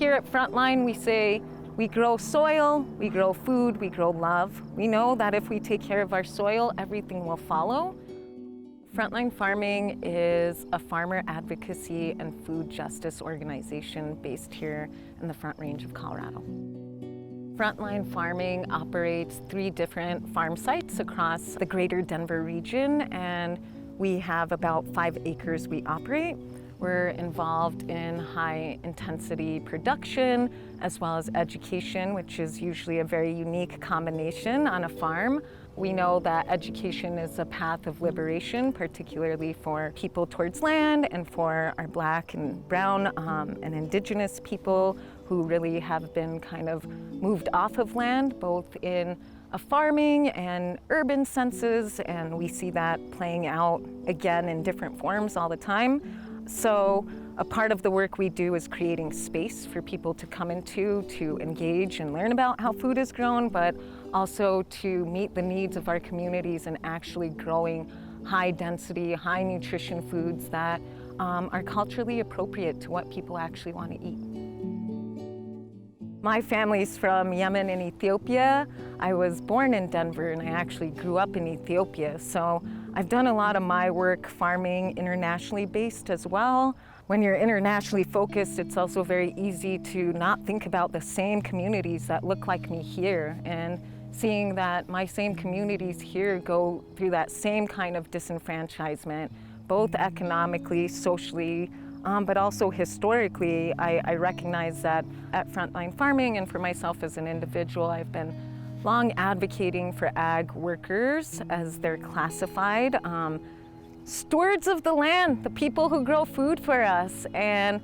Here at Frontline, we say we grow soil, we grow food, we grow love. We know that if we take care of our soil, everything will follow. Frontline Farming is a farmer advocacy and food justice organization based here in the Front Range of Colorado. Frontline Farming operates 3 different farm sites across the greater Denver region, and we have about 5 acres we operate. We're involved in high intensity production as well as education, which is usually a very unique combination on a farm. We know that education is a path of liberation, particularly for people towards land and for our Black and Brown and Indigenous people who really have been kind of moved off of land, both in a farming and urban senses, and we see that playing out again in different forms all the time. So a part of the work we do is creating space for people to come into, to engage and learn about how food is grown, but also to meet the needs of our communities and actually growing high density, high nutrition foods that are culturally appropriate to what people actually want to eat. My family's from Yemen and Ethiopia. I was born in Denver and I actually grew up in Ethiopia. So I've done a lot of my work farming internationally based as well. When you're internationally focused, it's also very easy to not think about the same communities that look like me here. And seeing that my same communities here go through that same kind of disenfranchisement, both economically, socially, but also historically, I recognize that at Frontline Farming and for myself as an individual, I've been long advocating for ag workers as they're classified, stewards of the land, the people who grow food for us. And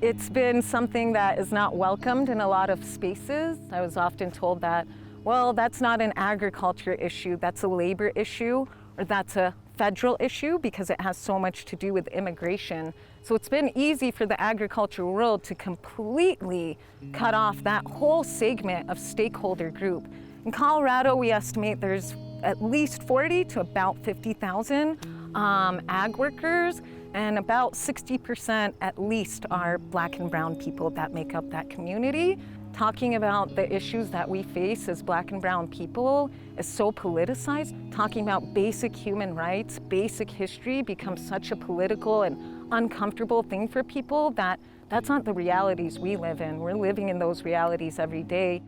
it's been something that is not welcomed in a lot of spaces. I was often told that, well, that's not an agriculture issue, that's a labor issue, or that's a federal issue because it has so much to do with immigration. So it's been easy for the agricultural world to completely cut off that whole segment of stakeholder group. In Colorado, we estimate there's at least 40 to about 50,000 ag workers, and about 60% at least are Black and Brown people that make up that community. Talking about the issues that we face as Black and Brown people is so politicized. Talking about basic human rights, basic history becomes such a political and uncomfortable thing for people that's not the realities we live in. We're living in those realities every day.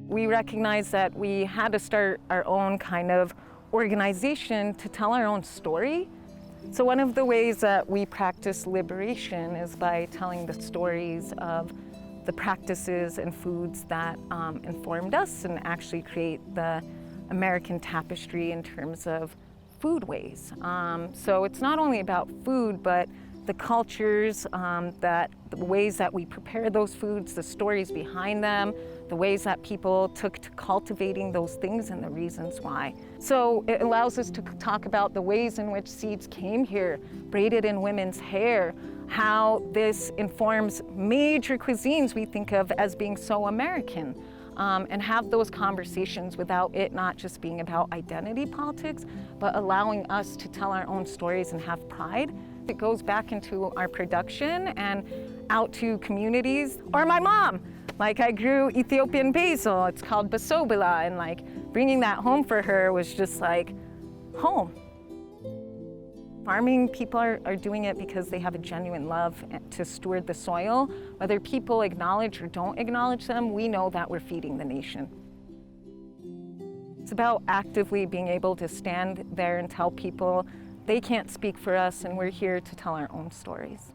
We recognize that we had to start our own kind of organization to tell our own story. So one of the ways that we practice liberation is by telling the stories of the practices and foods that informed us and actually create the American tapestry in terms of foodways. So it's not only about food, but the cultures, the ways that we prepare those foods, the stories behind them, the ways that people took to cultivating those things and the reasons why. So it allows us to talk about the ways in which seeds came here, braided in women's hair, how this informs major cuisines we think of as being so American, and have those conversations without it not just being about identity politics, but allowing us to tell our own stories and have pride. It goes back into our production and out to communities, or my mom. Like I grew Ethiopian basil, it's called basobila, and like bringing that home for her was just like home. Farming people are doing it because they have a genuine love to steward the soil. Whether people acknowledge or don't acknowledge them, we know that we're feeding the nation. It's about actively being able to stand there and tell people they can't speak for us and we're here to tell our own stories.